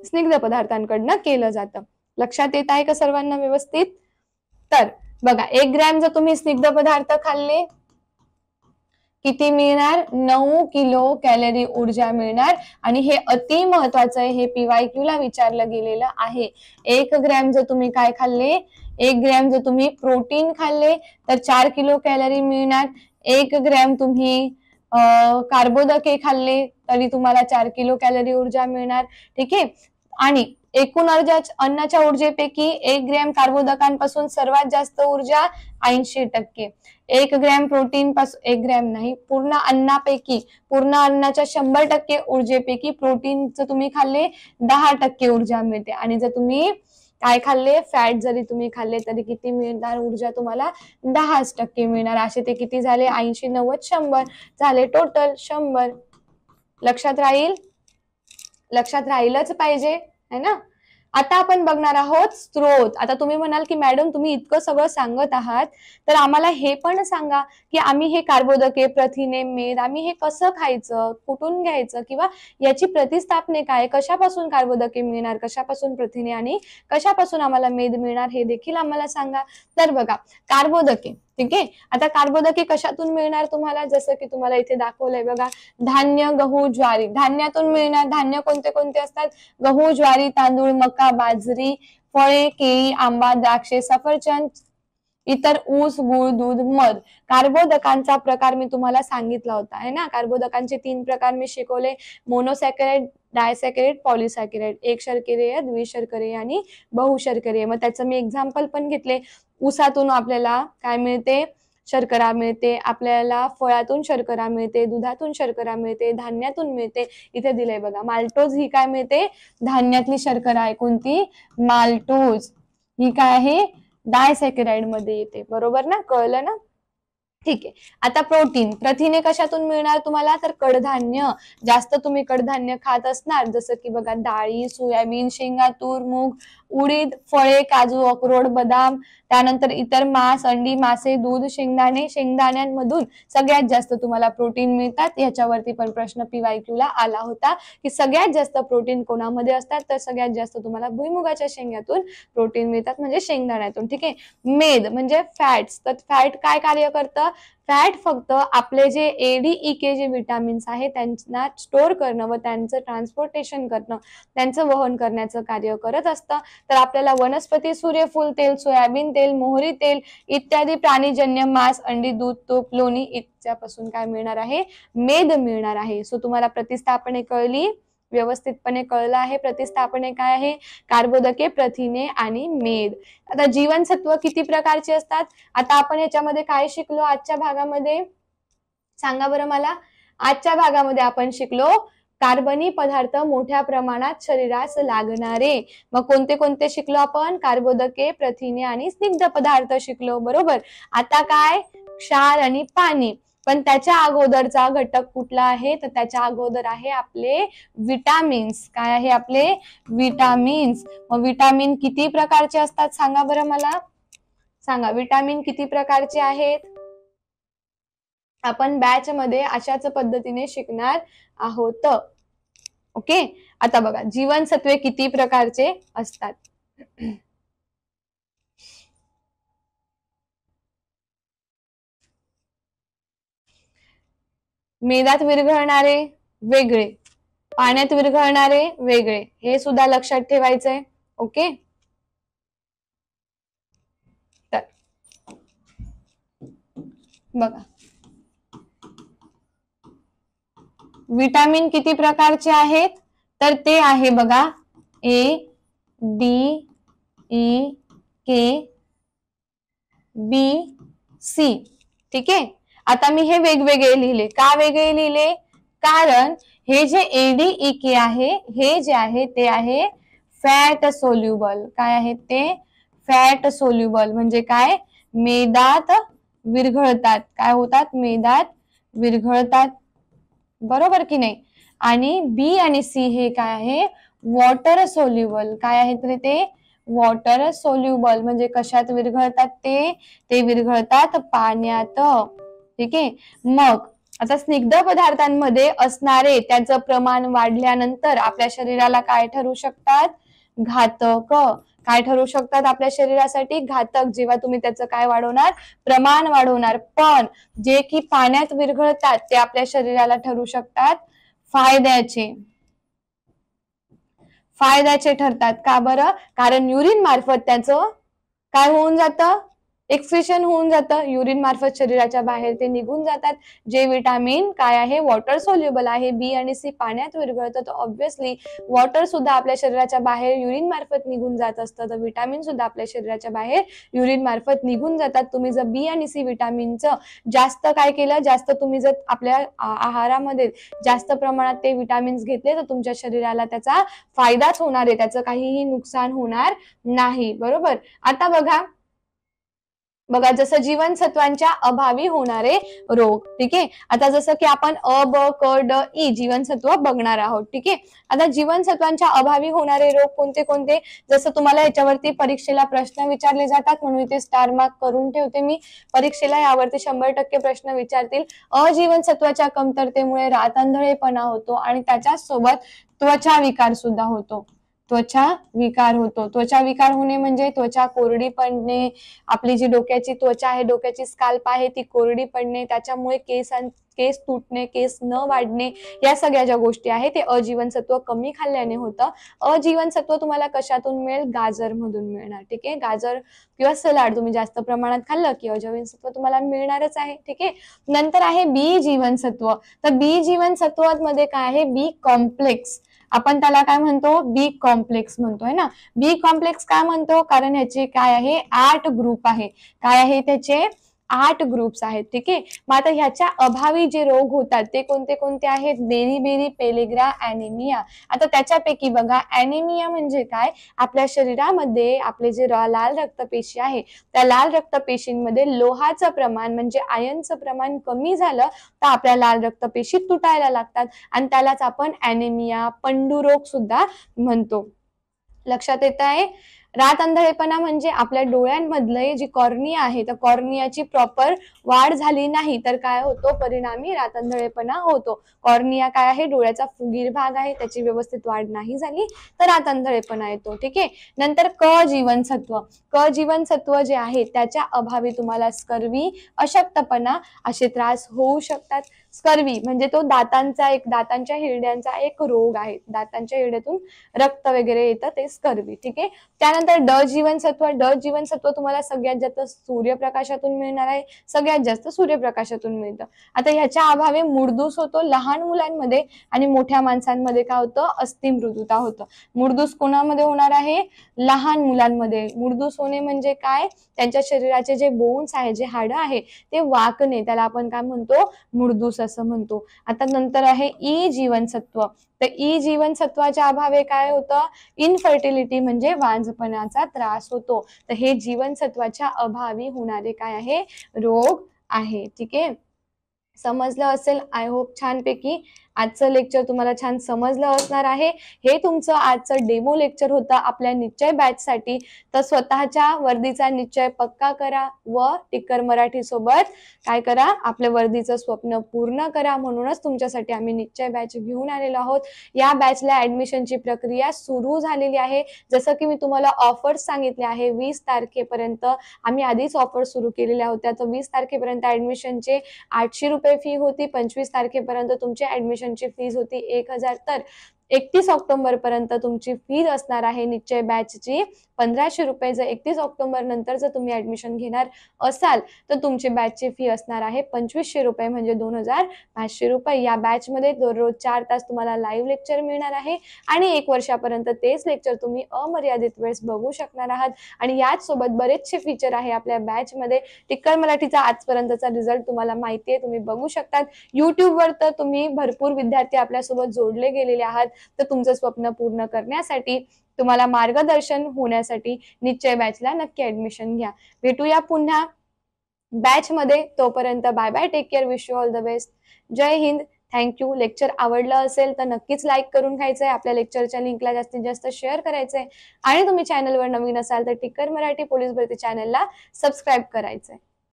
स्निग्ध पदार्थांकडनं केलं जातं. लक्षात येत आहे का सर्वांना व्यवस्थित? तर बघा, 1 ग्रॅम जर तुम्ही स्निग्ध पदार्थ खाल्ले, किती मिळणार? 9 किलो कॅलरी ऊर्जा मिळणार. आणि हे अति महत्वाचं आहे, हे PYQ ला विचारलं गेलेलं आहे. 1 ग्रॅम जर तुम्ही काय खाल्ले, 1 ग्रॅम जर तुम्ही प्रोटीन खाल्ले तर 4 किलो कॅलरी मिळणार. 1 ग्रॅम तुम्ही कार्बोदके खाल्ले तरी तुम्हाला 4 किलो कॅलरी ऊर्जा मिळणार. ठीक आहे. आणि एकूण अन्नाच्या ऊर्जेपैकी 1 ग्रॅम कार्बोदकांपासून सर्वात जास्त ऊर्जा 80%. 1 ग्रॅम प्रोटीन पासून 1 ग्रॅम नाही, पूर्ण अन्नापैकी, पूर्ण अन्नाच्या 100% ऊर्जेपैकी प्रोटीनचं तुम्ही खाल्ले 10% ऊर्जा मिळते. आणि जर तुम्ही काय खाल्ले, फॅट जरी तुम्ही खाल्ले तरी किती मिळणार ऊर्जा तुम्हाला, 10% मिळणार. असे ते किती झाले, 80, 90, 100 झाले, टोटल 100. लक्षात राहील, लक्षात राहीलच पाहिजे है ना. आता आपण बघणार आहोत स्त्रोत. आता तुम्ही म्हणाल की मॅडम तुम्ही इतकं सगळं सांगत आहात तर आम्हाला हे पण सांगा की आम्ही हे कार्बोदके, प्रथिने, मेद आम्ही हे कसं खायचं, कुठून घ्यायचं, किंवा याची प्रतिस्थापने काय, कशापासून कार्बोदके मिळणार, कशापासून प्रथिने आणि कशापासून आम्हाला मेद मिळणार, हे देखील आम्हाला सांगा. तर बघा, कार्बोदके, ठीक आहे. आता कार्बोदके कशातून मिळणार तुम्हाला, जसं की तुम्हाला इथे दाखवलंय बघा, धान्य, गहू, ज्वारी. धान्यातून मिळणार. धान्य कोणते कोणते असतात, गहू, ज्वारी, तांदूळ, मका, बाजरी, फळे, केळी, आंबा, द्राक्षे, सफरचंद, इतर ऊस, गूळ, दूध, मध. कार्बोदकांचा प्रकार मी तुम्हाला सांगितला होता है ना. कार्बोदकांचे 3 प्रकार मी शिकवले, मोनोसॅकराइड, डायसॅकराइड, पॉलिसॅकराइड. एक शर्करीय, द्विशर्करीय आणि बहुशर्करीय. मग त्याचं मी एक्झाम्पल पण घेतले. ऊसातून आपल्याला काय मिळते, शर्करा मिळते. आपल्याला फळातून शर्करा मिळते, दुधातून शर्करा मिळते, धान्यातून मिळते. इथे दिलंय बघा, माल्टोज ही काय मिळते, धान्यातली शर्करा आहे. कोणती, माल्टोज. ही काय आहे, डायसॅकराइड मध्ये येते. बरोबर ना, कळलं ना. ठीक आहे. आता प्रोटीन, प्रथिने कशातून मिळणार तुम्हाला, तर कडधान्य. जास्त तुम्ही कडधान्य खात असणार, जसं की बघा डाळी, सोयाबीन, शेंगा, तूर, मूग, उडीद, फळे, काजू, अक्रोड, बदाम. त्यानंतर इतर मांस, अंडी, मासे, दूध, शेंगदाणे. शेंगदाण्यांमधून सगळ्यात जास्त तुम्हाला प्रोटीन मिळतात. याच्यावरती पण प्रश्न PYQ ला आला होता की सगळ्यात जास्त प्रोटीन कोणामध्ये असतात, तर सगळ्यात जास्त तुम्हाला भुईमुगाच्या शेंगातून प्रोटीन मिळतात, म्हणजे शेंगदाण्यातून. ठीक आहे. मेद म्हणजे फॅट्स. तर फॅट काय कार्य करतं, फॅट फक्त आपले जे ADEK जे विटामिन्स आहे त्यांना स्टोअर करणं व त्यांचं ट्रान्सपोर्टेशन करणं, त्यांचं वहन करण्याचं कार्य करत असतं. तर आपल्याला वनस्पती, सूर्यफूल तेल, सोयाबीन तेल, मोहरी तेल इत्यादी प्राणीजन्य मांस, अंडी, दूध, तूप, लोणी इत्यापासून काय मिळणार आहे, मेद मिळणार आहे. सो तुम्हाला प्रतिस्थापने कळली, व्यवस्थितपणे कळलं आहे. प्रतिस्थापने काय आहे, कार्बोदके, प्रथिने आणि मेद. आता जीवनसत्व किती प्रकारचे असतात, आता आपण याच्यामध्ये काय शिकलो आजच्या भागामध्ये, सांगा बरं मला. आजच्या भागामध्ये आपण शिकलो कार्बनी पदार्थ मोठ्या प्रमाणात शरीरास लागणारे. मग कोणते कोणते शिकलो आपण, कार्बोदके, प्रथिने आणि स्निग्ध पदार्थ शिकलो. बरोबर. आता काय, क्षार आणि पाणी. पण त्याच्या अगोदरचा घटक कुठला आहे, तर त्याच्या अगोदर आहे आपले विटामिन्स. काय आहे आपले, विटामिन्स. मग विटामिन किती प्रकारचे असतात सांगा बरं मला, सांगा विटामिन किती प्रकारचे आहेत. आपण बॅच मध्ये अशाच पद्धतीने शिकणार आहोत. ओके. आता बघा, जीवनसत्वे किती प्रकारचे असतात. मेदात विरघळणारे वेगळे, पाण्यात विरघळणारे वेगळे, हे सुद्धा लक्षात ठेवायचंय. ओके. तर बघा, विटामिन किती प्रकारचे आहेत, तर ते आहे बघा ADEK, BC. ठीक आहे. आता मी हे वेगवेगळे लिहिले. का वेगळे लिहिले, कारण हे जे ADEK आहे, हे जे आहे ते आहे फॅट सोल्युबल. काय आहे ते, फॅट सोल्युबल. म्हणजे काय, मेदात विरघळतात. काय होतात, मेदात विरघळतात. बरोबर की नाही. आणि बी आणि सी हे काय आहे, वॉटर सोल्युबल. काय आहे तर ते, वॉटर सोल्युबल. म्हणजे कशात विरघळतात ते विरघळतात पाण्यात. ठीक आहे. मग आता स्निग्ध पदार्थांमध्ये असणारे त्याचं प्रमाण वाढल्यानंतर आपल्या शरीराला काय ठरू शकतात, घातक. काय ठरू शकतात आपल्या शरीरासाठी, घातक. जेव्हा तुम्ही त्याचं काय वाढवणार, प्रमाण वाढवणार. पण जे की पाण्यात विरघळतात ते आपल्या शरीराला ठरू शकतात फायद्याचे. फायद्याचे ठरतात. का बरं, कारण युरिन मार्फत त्याचं काय होऊन जातं, एक्सक्रिशन होऊन जातं, युरिन मार्फत शरीराच्या बाहेर ते निघून जातात. जे विटामिन काय आहे, वॉटर सोल्युबल आहे, बी आणि सी पाण्यात विरघळतं, तर ऑब्व्हियसली वॉटर सुद्धा आपल्या शरीराच्या बाहेर युरिन मार्फत निघून जात असतं, तर विटामिन सुद्धा आपल्या शरीराच्या बाहेर युरिन मार्फत निघून जातात. तुम्ही जर बी आणि सी विटामिनचं जास्त काय केलं, जास्त तुम्ही जर आपल्या आहारामध्ये जास्त प्रमाणात ते विटामिन्स घेतले, तर तुमच्या शरीराला त्याचा फायदाच होणार आहे, त्याचं काहीही नुकसान होणार नाही. बरोबर. आता बघा जसं जीवनसत्वांच्या अभावी होणारे रोग. ठीक आहे. आता जसं की आपण अ, ब, क, ड, ई जीवनसत्व बघणार आहोत. ठीक आहे. आता जीवनसत्वांच्या अभावी होणारे रोग कोणते कोणते, जसं तुम्हाला याच्यावरती परीक्षेला प्रश्न विचारले जातात, म्हणून इथे स्टार मार्क करून ठेवते मी. परीक्षेला यावरती 100% प्रश्न विचारतील. अजीवनसत्वाच्या कमतरतेमुळे रातआंधळेपणा होतो आणि त्याच्याच सोबत त्वचा विकार सुद्धा होतो. त्वचा विकार होतो. त्वचा विकार होणे म्हणजे त्वचा कोरडी पडणे, आपली जी डोक्याची त्वचा आहे, डोक्याची स्काल्प आहे ती कोरडी पडणे, त्याच्यामुळे केस तुटणे, केस न वाढणे, या सगळ्या ज्या गोष्टी आहेत ते अजीवनसत्व कमी खाल्ल्याने होतं. अजीवनसत्व तुम्हाला कशातून मिळेल, गाजर मधून मिळणार. ठीक आहे. गाजर किंवा सलाड तुम्ही जास्त प्रमाणात खाल्लं की अजीवनसत्व तुम्हाला मिळणारच आहे. ठीक आहे. नंतर आहे बी जीवनसत्व. तर बी जीवनसत्वामध्ये काय आहे, बी कॉम्प्लेक्स. आपण त्याला काय म्हणतो, बी कॉम्प्लेक्स म्हणतोय ना. बी कॉम्प्लेक्स काय म्हणतो, कारण ह्याचे काय आहे, 8 ग्रुप आहे. काय आहे त्याचे, 8 ग्रुप्स आहेत. ठीक आहे. मग आता ह्याच्या अभावी जे रोग होतात ते कोणते कोणते आहेत, बेरी पेलेग्रा, ॲनिमिया. आता त्याच्यापैकी बघा, ॲनिमिया म्हणजे काय, आपल्या शरीरामध्ये आपले जे लाल रक्तपेशी आहे, त्या लाल रक्तपेशींमध्ये लोहाचं प्रमाण म्हणजे आयर्नचं प्रमाण कमी झालं तर आपल्या लाल रक्तपेशी तुटायला लागतात आणि त्यालाच आपण ॲनिमिया, पंडुरोग सुद्धा म्हणतो. लक्षात येत आहे. रातआंधळेपणा म्हणजे आपल्या डोळ्यांमधले जी कॉर्निया आहे, त्या कॉर्नियाची प्रॉपर वाढ झाली नाही तर काय होतो, परिणामी रातआंधळेपणा होतो. कॉर्निया काय आहे, डोळ्याचा फुगीर भाग आहे, त्याची व्यवस्थित वाढ नाही झाली तर रातआंधळेपणा येतो. ठीक आहे. नंतर क जीवनसत्व. क जीवनसत्व जे आहे त्याच्या अभावी तुम्हाला स्कर्वी, अशक्तपणा असे त्रास होऊ शकतात. स्कर्वी म्हणजे तो दातांच्या हिरड्यांचा एक रोग आहे. दातांच्या हिरड्यातून रक्त वगैरे येतं, ते स्कर्वी. ठीक आहे. त्यानंतर ड जीवनसत्व. ड जीवनसत्व तुम्हाला सगळ्यात जास्त सूर्यप्रकाशातून मिळणार आहे, सगळ्यात जास्त सूर्यप्रकाशातून मिळतं. आता ह्याच्या अभावी मुडदूस होतो लहान मुलांमध्ये आणि मोठ्या माणसांमध्ये काय होतं, अस्थिमृदुता होतं. मुडदूस कोणामध्ये होणार आहे, लहान मुलांमध्ये. मुडदूस होणे म्हणजे काय, त्यांच्या शरीराचे जे बोन्स आहे, जे हाडं आहे ते वाकणे, त्याला आपण काय म्हणतो, मुडदूस असं म्हणतो. आता नंतर आहे ई जीवनसत्व. तर ई जीवनसत्वाच्या अभावे काय होतं, इनफर्टिलिटी म्हणजे वांझपणाचा त्रास होतो. तर हे जीवनसत्वाच्या अभावी होणारे काय आहे, रोग आहे. ठीक आहे. समजलं असेल, आय होप छानपैकी. आजचं लेक्चर तुम्हाला छान समजलं असणार आहे. हे तुमचं आजचं डेमो लेक्चर होतं आपल्या निश्चय बॅचसाठी. तर स्वतःच्या वर्दीचा निश्चय पक्का करा व टिक्कर मराठी सोबत काय करा, आपल्या वर्दीचं स्वप्न पूर्ण करा. म्हणूनच तुमच्यासाठी आम्ही निश्चय बॅच घेऊन आलेलो आहोत. या बॅचला ऍडमिशनची प्रक्रिया सुरू झालेली आहे. जसं की मी तुम्हाला ऑफर्स सांगितले आहे, 20 तारखेपर्यंत आम्ही आधीच ऑफर सुरू केलेल्या होत्या. तर 20 तारखेपर्यंत ऍडमिशनचे 800 रुपये फी होती. 25 तारखेपर्यंत तुमची ऍडमिशनची फीस होती 1000. तर 31 ऑक्टोबर पर्यंत तुमची फीज असणार आहे निश्चय बॅचची 1500 रुपये. जर 31 ऑक्टोबर नंतर जर तुम्ही ऍडमिशन घेणार असाल तर तुमची बॅचची फी असणार आहे 2500 रुपये म्हणजे 2500 रुपये. या बॅच मध्ये दररोज 4 तास तुम्हाला लाईव्ह लेक्चर मिळणार आहे आणि 1 वर्षापर्यंत तेच लेक्चर तुम्ही अमर्यादित वेळेस बघू शकणार आहात. आणि याच सोबत बरेचसे फीचर आहे आपल्या बॅच मध्ये. टिक्कर मराठीचा आजपर्यंतचा रिझल्ट तुम्हाला माहिती आहे, तुम्ही बघू शकतात. युट्यूबवर तर तुम्ही भरपूर विद्यार्थी आपल्यासोबत जोडले गेलेले आहात. तर तुमचं स्वप्न पूर्ण करण्यासाठी, तुम्हाला मार्गदर्शन होण्यासाठी निश्चय बॅचला नक्की ऍडमिशन घ्या. भेटूया पुन्हा बॅच मध्ये. तोपर्यंत bye bye, take care, wish you all the best. जय हिंद. थँक्यू. लेक्चर आवडलं असेल तर नक्कीच लाईक करून घ्यायचंय. आपल्या लेक्चरच्या लिंकला जास्तीत जास्त शेअर करायचंय आणि तुम्ही चॅनलवर नवीन असाल तर टिक्कर मराठी पोलीस भरती चॅनलला सबस्क्राईब करायचंय.